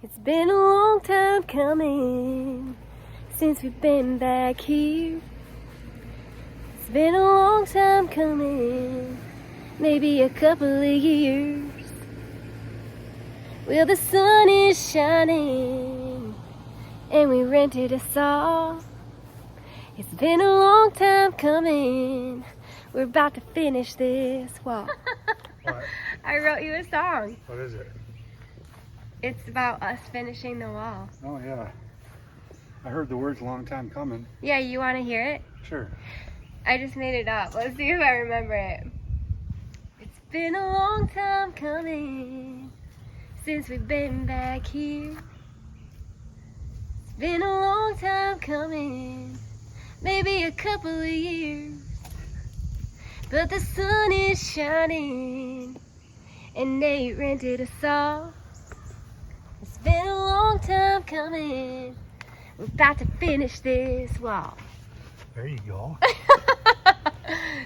It's been a long time coming since we've been back here. It's been a long time coming, maybe a couple of years. Well, the sun is shining and we rented a saw. It's been a long time coming. We're about to finish this wall. What? I wrote you a song. What is it? It's about us finishing the wall. Oh yeah. I heard the words "long time coming." Yeah, you want to hear it? Sure. I just made it up. Let's see if I remember it. It's been a long time coming since we've been back here. It's been a long time coming, maybe a couple of years. But the sun is shining and Nate rented a saw. It's been a long time coming. We're about to finish this wall. There you go.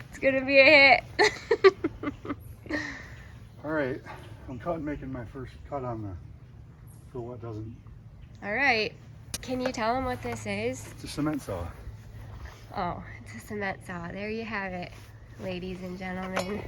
It's gonna be a hit. All right. I'm making my first cut on for what doesn't. All right. Can you tell them what this is? It's a cement saw. Oh, it's a cement saw. There you have it, ladies and gentlemen.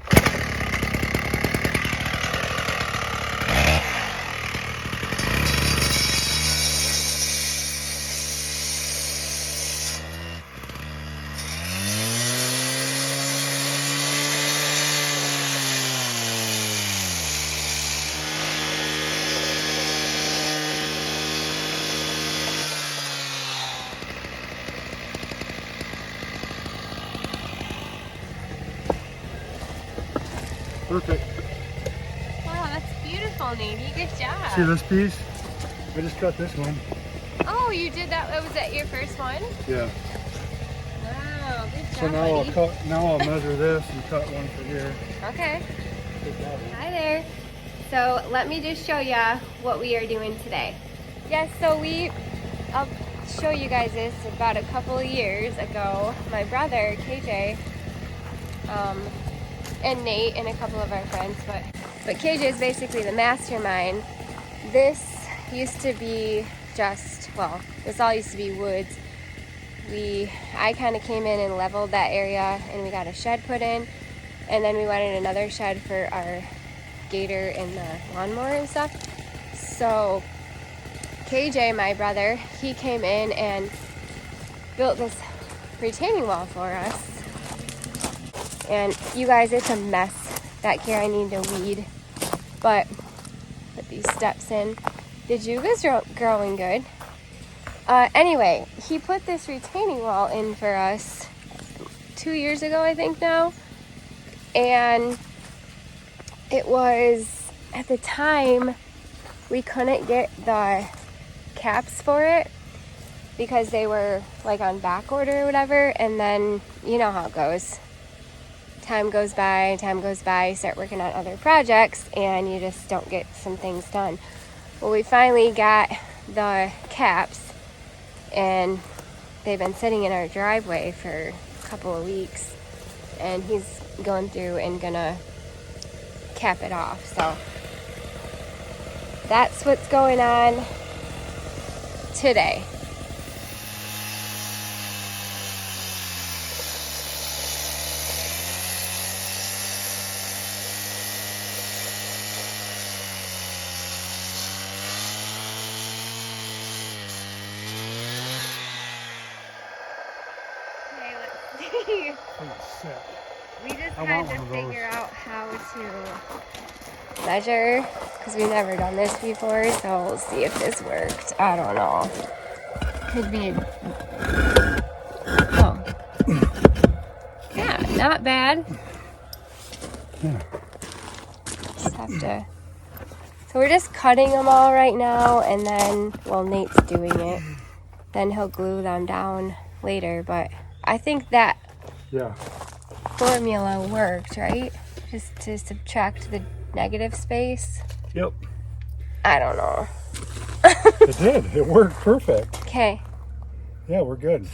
Perfect. Wow, that's beautiful, Nady. Good job. See this piece? I just cut this one. Oh, you did that. Was that your first one? Yeah. Wow, good job, So now buddy. I'll measure this and cut one for here. Okay. Good job. Hi there. So let me just show you what we are doing today. Yes, so I'll show you guys this. About a couple of years ago, my brother, KJ, and Nate and a couple of our friends, but KJ is basically the mastermind. This used to be this all used to be woods. I kind of came in and leveled that area and we got a shed put in, and then we wanted another shed for our gator and the lawnmower and stuff. So KJ, my brother, he came in and built this retaining wall for us. And you guys, it's a mess back here. I need to weed, but put these steps in. The juga's growing good. Anyway, he put this retaining wall in for us 2 years ago, I think now. And it was, at the time, we couldn't get the caps for it because they were like on back order or whatever. And then, you know how it goes. Time goes by, you start working on other projects and you just don't get some things done. Well, we finally got the caps and they've been sitting in our driveway for a couple of weeks, and he's going through and gonna cap it off. So that's what's going on today. We just had to figure out how to measure because we've never done this before, so we'll see if this worked. I don't know. Could be. Oh. Yeah, not bad. Yeah. Just have to. So we're just cutting them all right now, and then, well, Nate's doing it. Then he'll glue them down later, but I think that formula worked, right? Just to subtract the negative space. Yep. I don't know. It did. It worked perfect. Okay. Yeah, we're good.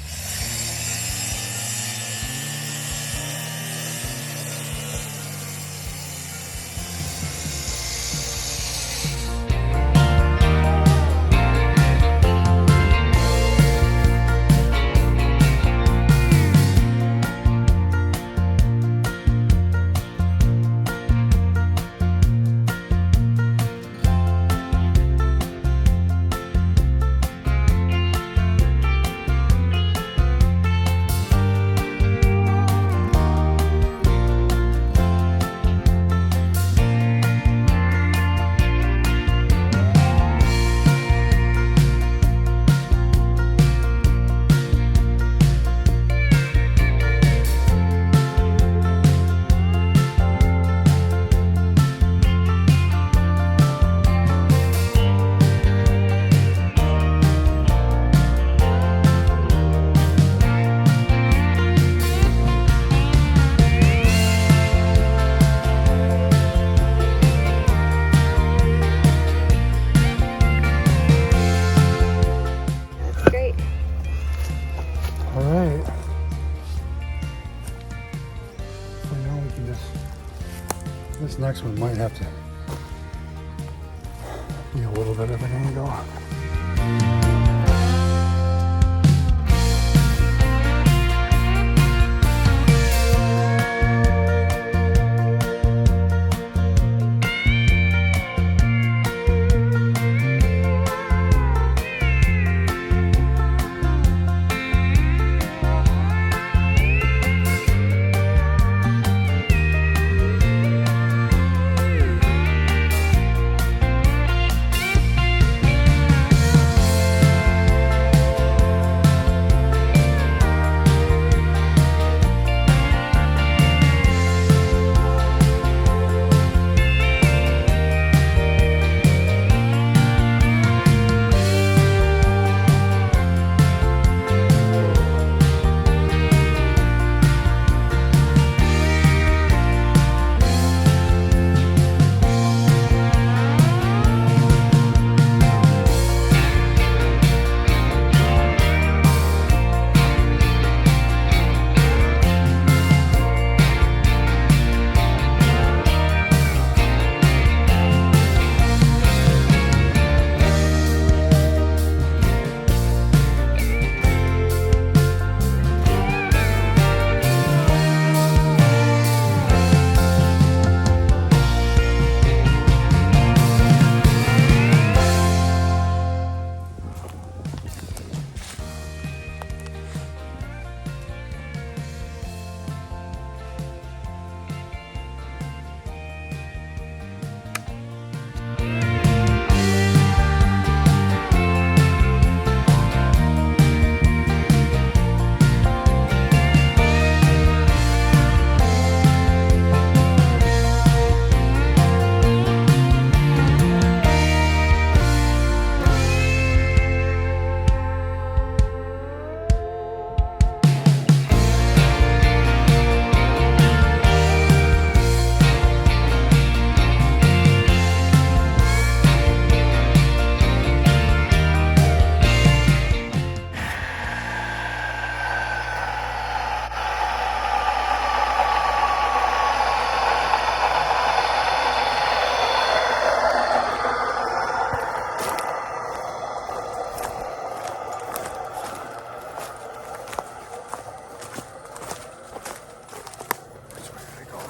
next one might have to be a little bit of an angle.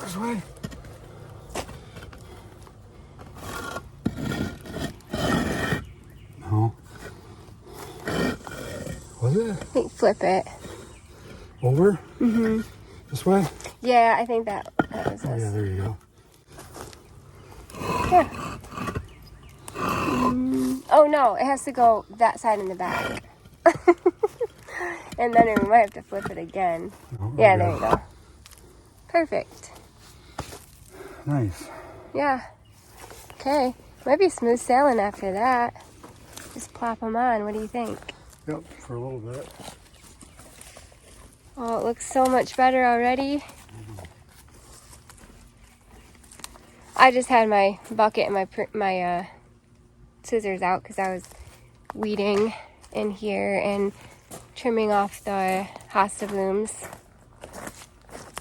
This way. No. Was it? I think flip it. Over? Mm-hmm. This way? Yeah, I think that was Oh, this. yeah, there you go. Yeah. Oh no, it has to go that side in the back. And then we might have to flip it again. Oh, Yeah, there you go. Perfect. Nice. Yeah. Okay. Might be smooth sailing after that. Just plop them on. What do you think? Yep, for a little bit. Oh, it looks so much better already. I just had my bucket and my scissors out because I was weeding in here and trimming off the hosta blooms.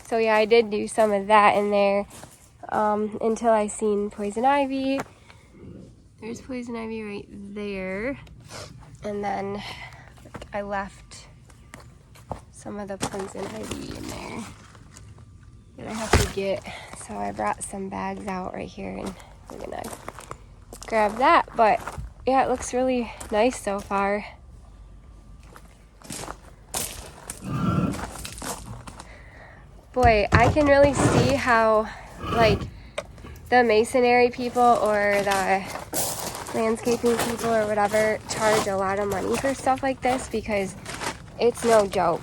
So yeah, I did do some of that in there until I seen poison ivy. There's poison ivy right there. And then I left some of the poison ivy in there that I have to get. So I brought some bags out right here and we're gonna grab that. But yeah, it looks really nice so far. Boy, I can really see how like the masonry people or the landscaping people or whatever charge a lot of money for stuff like this because it's no joke.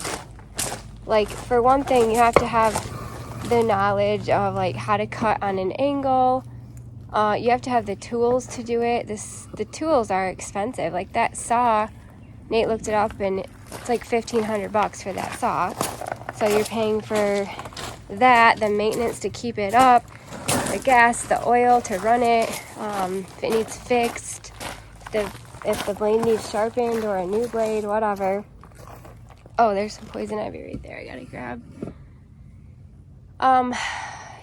Like, for one thing, you have to have the knowledge of like how to cut on an angle. You have to have the tools to do it. The tools are expensive. Like that saw, Nate looked it up and it's like $1,500 for that saw. So you're paying for that, the maintenance to keep it up, the gas, the oil to run it, if it needs fixed, if the blade needs sharpened or a new blade, whatever. Oh, there's some poison ivy right there I gotta grab.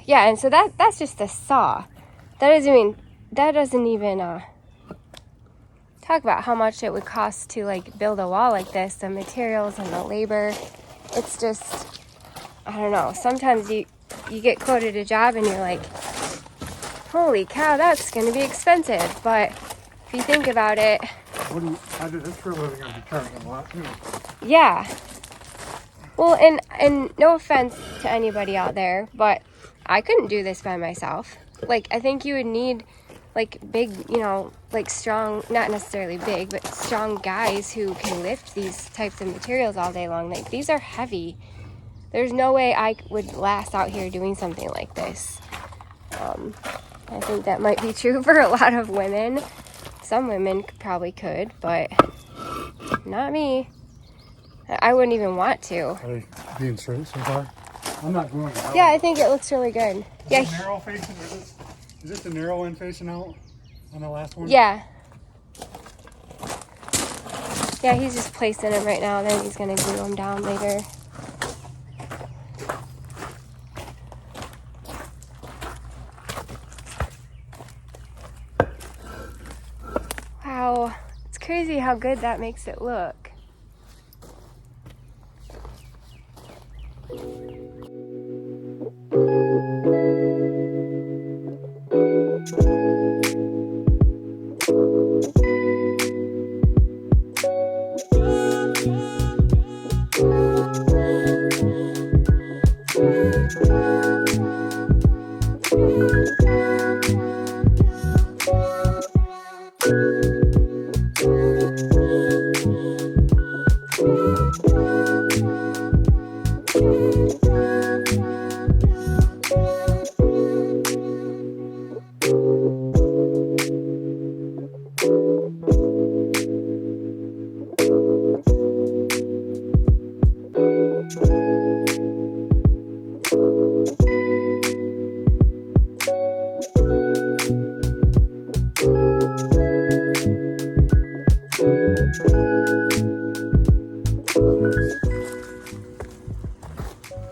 Yeah, and so that's just a saw. That doesn't even talk about how much it would cost to like build a wall like this, the materials and the labor. It's just, I don't know. Sometimes you get quoted a job and you're like, holy cow, that's going to be expensive. But if you think about it, I did this for a living. I'd be charging a lot too. yeah. Well, and no offense to anybody out there, but I couldn't do this by myself. Like, I think you would need like big, like strong, not necessarily big, but strong guys who can lift these types of materials all day long. Like, these are heavy. There's no way I would last out here doing something like this. I think that might be true for a lot of women. Some women probably could, but not me. I wouldn't even want to. Are they being straight so far? I'm not going out. Yeah, I think it looks really good. Yeah. Is it narrow facing? Is this the narrow end facing out on the last one? Yeah. Yeah, he's just placing them right now. Then he's gonna glue them down later. Wow, it's crazy how good that makes it look.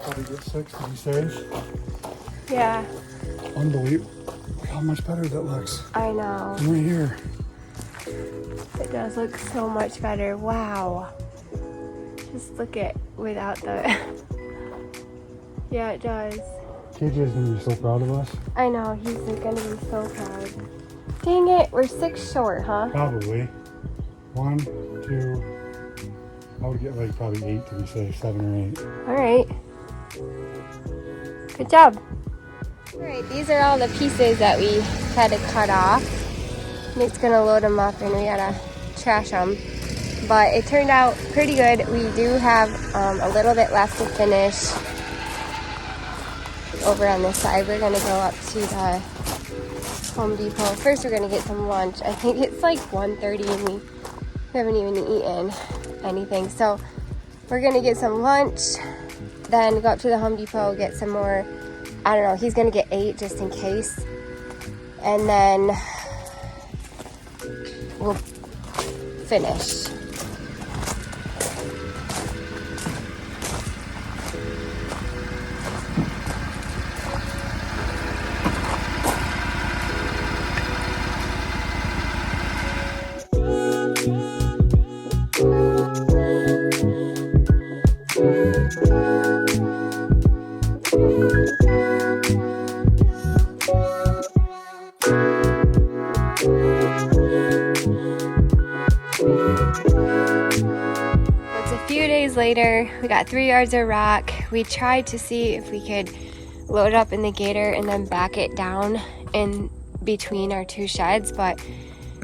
Probably get 6 to be safe. Yeah, Unbelievable. Look how much better that looks. I know. From right here. It does look so much better. Wow. Just look at without the... Yeah, it does. KJ's gonna be so proud of us. I know, he's gonna be so proud. Dang it, we're 6 short, huh? Probably. 1, 2. I would get like probably 8 to be safe, 7 or 8. All right. Good job. All right, these are all the pieces that we had to cut off. Nick's gonna load them up and we gotta trash them. But it turned out pretty good. We do have a little bit left to finish over on this side. We're gonna go up to the Home Depot. First, we're gonna get some lunch. I think it's like 1:30 and we haven't even eaten anything. So we're gonna get some lunch, then go up to the Home Depot, get some more. I don't know, he's gonna get 8 just in case. And then we'll finish. Later, we got 3 yards of rock. We tried to see if we could load it up in the gator and then back it down in between our 2 sheds, but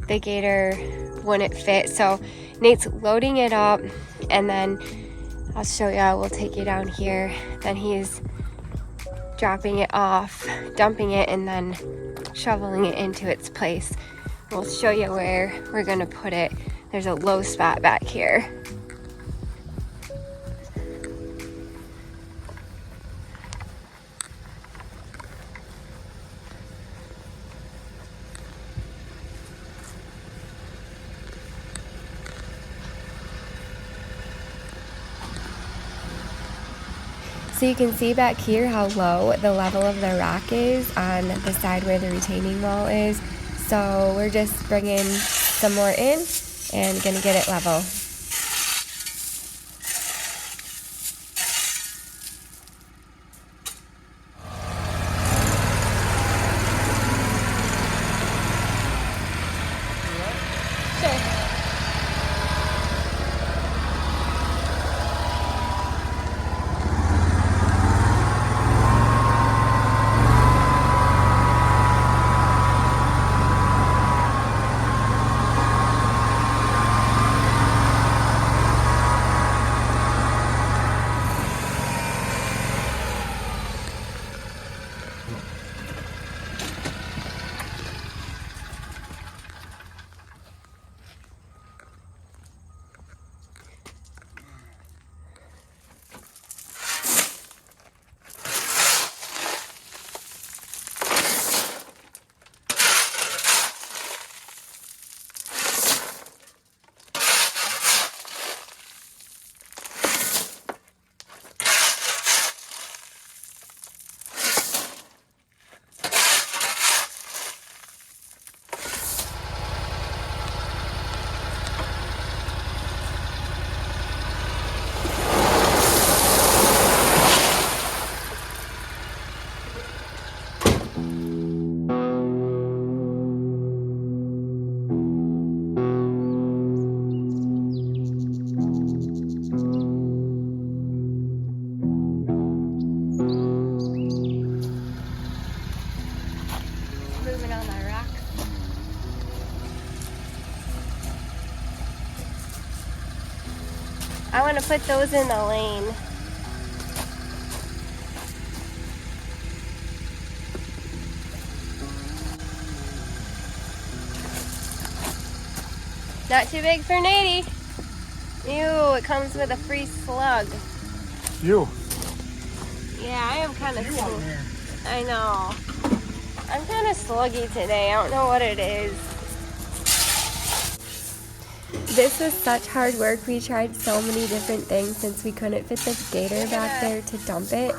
the gator wouldn't fit. So Nate's loading it up and then I'll show you, we'll take you down here. Then he's dropping it off, dumping it, and then shoveling it into its place. We'll show you where we're gonna put it. There's a low spot back here. So you can see back here how low the level of the rock is on the side where the retaining wall is. So we're just bringing some more in and gonna get it level. Moving on my rocks. I want to put those in the lane. Not too big for Nady. Ew, it comes with a free slug. You. Yeah, I am kind of I know. I'm kind of sluggy today. I don't know what it is. This was such hard work. We tried so many different things since we couldn't fit the gator back there to dump it.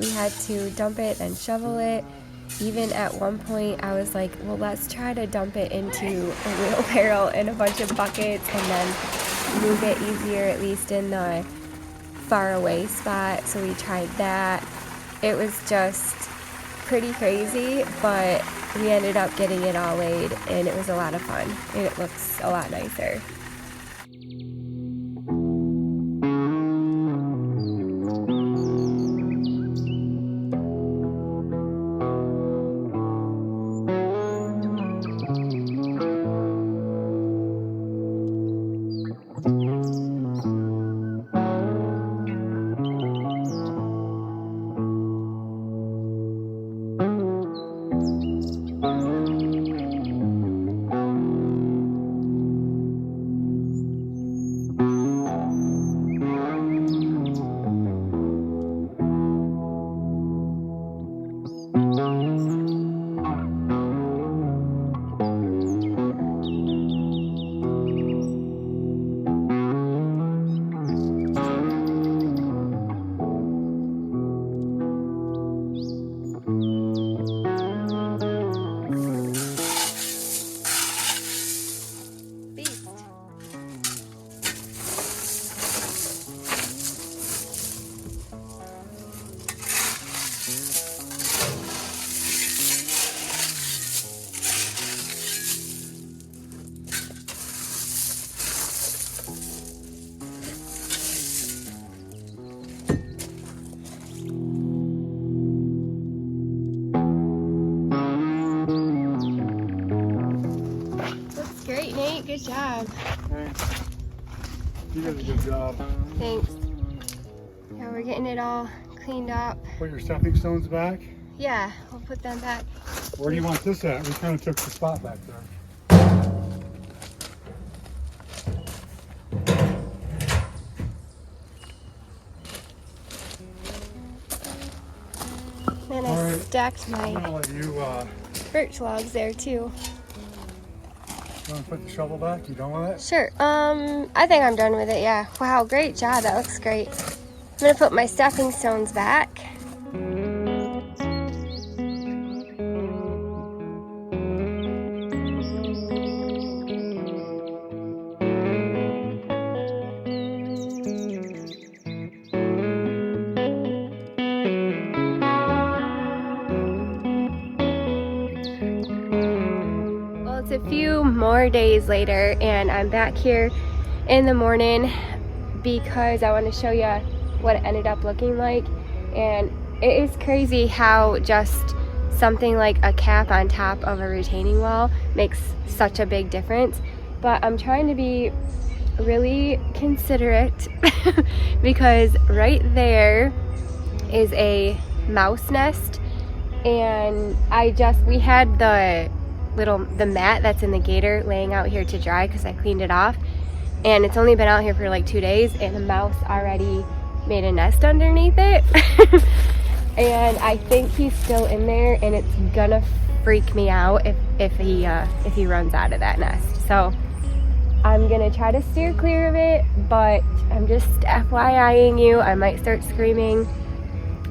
We had to dump it and shovel it. Even at one point, I was like, well, let's try to dump it into a wheelbarrow and a bunch of buckets and then move it easier, at least in the far away spot. So we tried that. It was just pretty crazy, but we ended up getting it all laid and it was a lot of fun and it looks a lot nicer. Good job. Thanks. You did a good job. Thanks. Yeah, we're getting it all cleaned up. Put your stepping stones back? Yeah, we'll put them back. Where do you want this at? We kind of took the spot back there. Then I stacked my I'm gonna let you, birch logs there too. you want to put the shovel back? You done with it? Sure. I think I'm done with it, yeah. Wow, great job. That looks great. I'm gonna put my stepping stones back. Well, it's a few more days later and I'm back here in the morning because I want to show you what it ended up looking like. And it is crazy how just something like a cap on top of a retaining wall makes such a big difference. But I'm trying to be really considerate because right there is a mouse nest, and we had the mat that's in the gator laying out here to dry because I cleaned it off, and it's only been out here for like 2 days and a mouse already made a nest underneath it. And I think he's still in there, and it's gonna freak me out if he runs out of that nest. So I'm gonna try to steer clear of it, but I'm just FYIing you, I might start screaming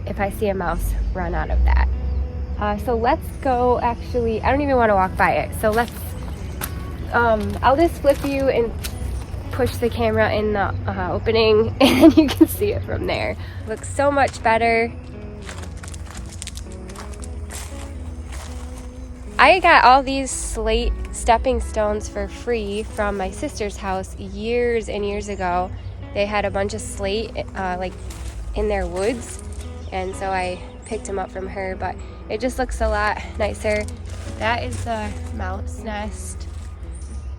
if I see a mouse run out of that. So let's go. Actually, I don't even want to walk by it, so let's I'll just flip you and push the camera in the opening, and you can see it from there. Looks so much better. I got all these slate stepping stones for free from my sister's house years and years ago. They had a bunch of slate like in their woods, and so I picked them up from her, but it just looks a lot nicer. That is the mouse nest.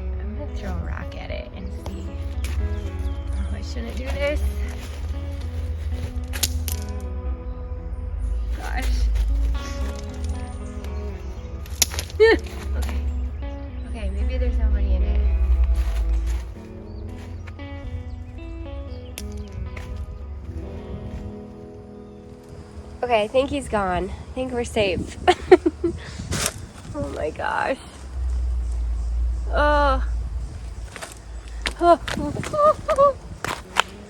I'm gonna throw a rock at it and see. Oh, I shouldn't do this. Gosh. Okay, maybe there's nobody in it. Okay, I think he's gone. I think we're safe. Oh my gosh. Oh.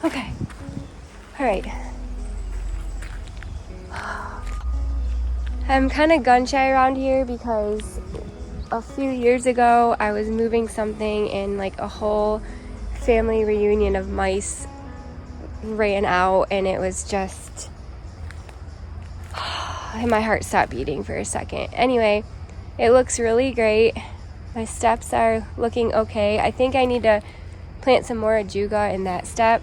Okay. All right. I'm kind of gun shy around here because a few years ago I was moving something and like a whole family reunion of mice ran out, and it was just, and my heart stopped beating for a second. Anyway, it looks really great. My steps are looking okay. I think I need to plant some more ajuga in that step.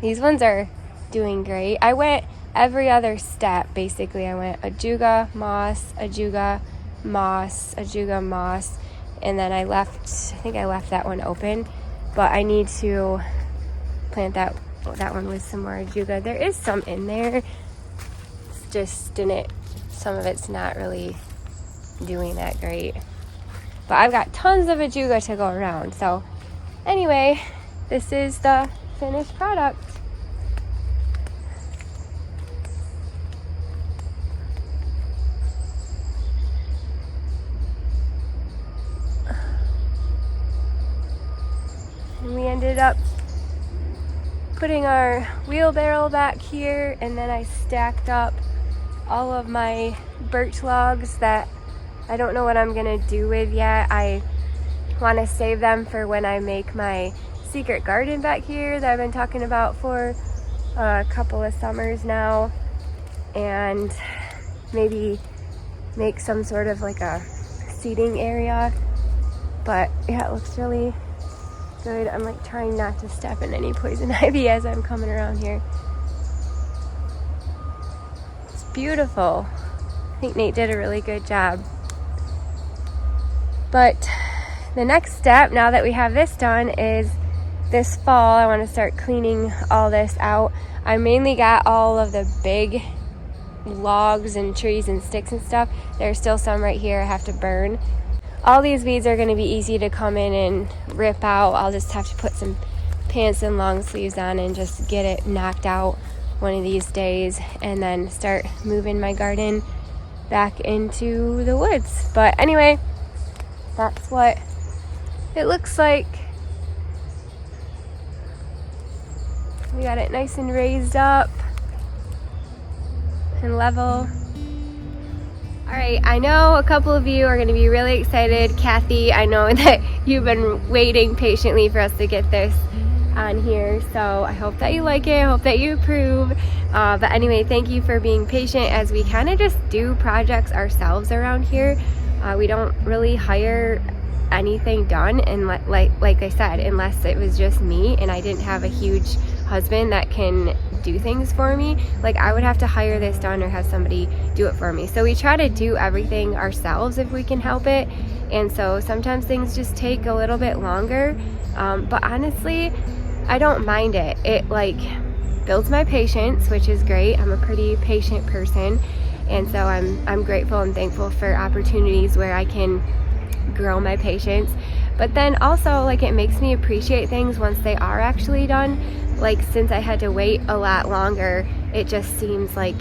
These ones are doing great. I went every other step, basically. I went ajuga, moss, ajuga, moss, ajuga, moss, and then I think I left that one open, but I need to plant that one with some more ajuga. There is some in there. It's just some of it's not really doing that great. But I've got tons of ajuga to go around. So anyway, this is the finished product. And we ended up putting our wheelbarrow back here, and then I stacked up all of my birch logs that I don't know what I'm gonna do with yet. I want to save them for when I make my secret garden back here that I've been talking about for a couple of summers now, and maybe make some sort of like a seating area. But yeah, it looks really good. I'm like trying not to step in any poison ivy as I'm coming around here. It's beautiful. I think Nate did a really good job. But the next step, now that we have this done, is this fall I want to start cleaning all this out. I mainly got all of the big logs and trees and sticks and stuff. There's still some right here I have to burn. All these weeds are going to be easy to come in and rip out. I'll just have to put some pants and long sleeves on and just get it knocked out one of these days, and then start moving my garden back into the woods. But anyway, that's what it looks like. We got it nice and raised up and level. All right, I know a couple of you are gonna be really excited. Kathy, I know that you've been waiting patiently for us to get this on here, so I hope that you like it, I hope that you approve. But anyway, thank you for being patient as we kind of just do projects ourselves around here. We don't really hire anything done, and like I said, unless it was just me and I didn't have a huge husband that can do things for me, like I would have to hire this done or have somebody do it for me. So we try to do everything ourselves if we can help it, and so sometimes things just take a little bit longer, but honestly I don't mind it. It like builds my patience, which is great. I'm a pretty patient person, and so I'm grateful and thankful for opportunities where I can grow my patience. But then also, like, it makes me appreciate things once they are actually done. Like, since I had to wait a lot longer, it just seems like,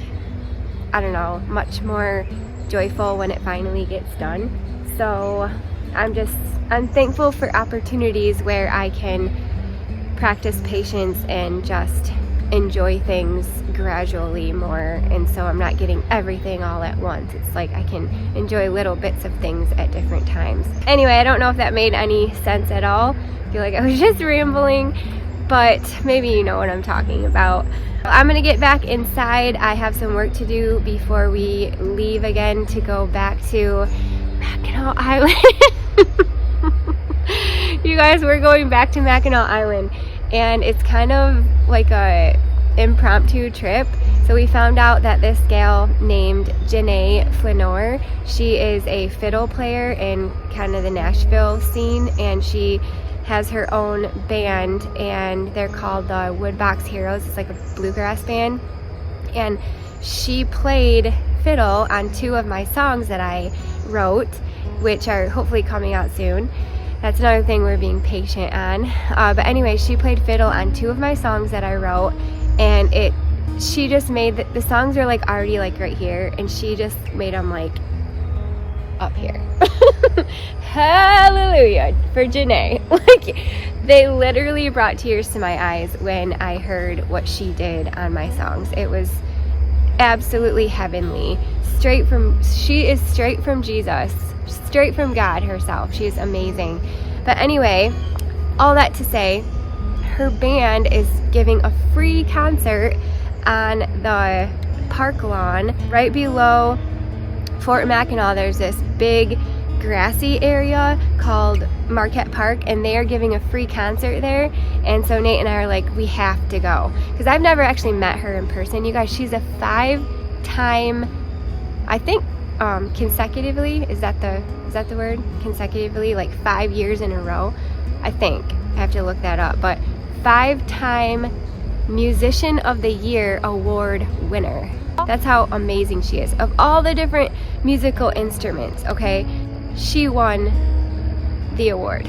I don't know, much more joyful when it finally gets done. So I'm thankful for opportunities where I can practice patience and just enjoy things gradually more, and so I'm not getting everything all at once. It's like I can enjoy little bits of things at different times. Anyway, I don't know if that made any sense at all. I feel like I was just rambling, but maybe you know what I'm talking about. I'm gonna get back inside. I have some work to do before we leave again to go back to Mackinac Island. You guys, we're going back to Mackinac Island, and it's kind of like a impromptu trip. So we found out that this gal named Janae Flanor, she is a fiddle player in kind of the Nashville scene, and she has her own band, and they're called the Woodbox Heroes. It's like a bluegrass band, and she played fiddle on 2 of my songs that I wrote, which are hopefully coming out soon. That's another thing we're being patient on. But anyway, she played fiddle on 2 of my songs that I wrote, and she just made the songs are like already like right here, and she just made them like up here. Hallelujah for Janae. Like, they literally brought tears to my eyes when I heard what she did on my songs. It was absolutely heavenly. She is straight from Jesus, straight from God herself. She is amazing. But anyway, all that to say, her band is giving a free concert on the park lawn right below Fort Mackinac. There's this big grassy area called Marquette Park, and they are giving a free concert there. And so Nate and I are like, we have to go, because I've never actually met her in person. You guys, she's a 5-time, I think, consecutively, is that the word? Consecutively, like 5 years in a row, I think. I have to look that up. But 5-time Musician of the Year award winner. That's how amazing she is. Of all the different musical instruments, okay, she won the award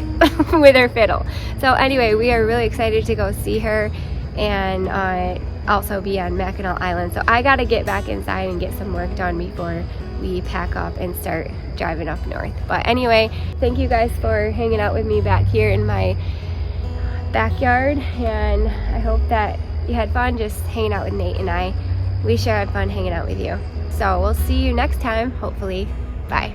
with her fiddle. So anyway, we are really excited to go see her and also be on Mackinac Island. So I gotta get back inside and get some work done before we pack up and start driving up north. But anyway, thank you guys for hanging out with me back here in my backyard, and I hope that you had fun just hanging out with Nate and I. We sure had fun hanging out with you. So we'll see you next time, hopefully. Bye.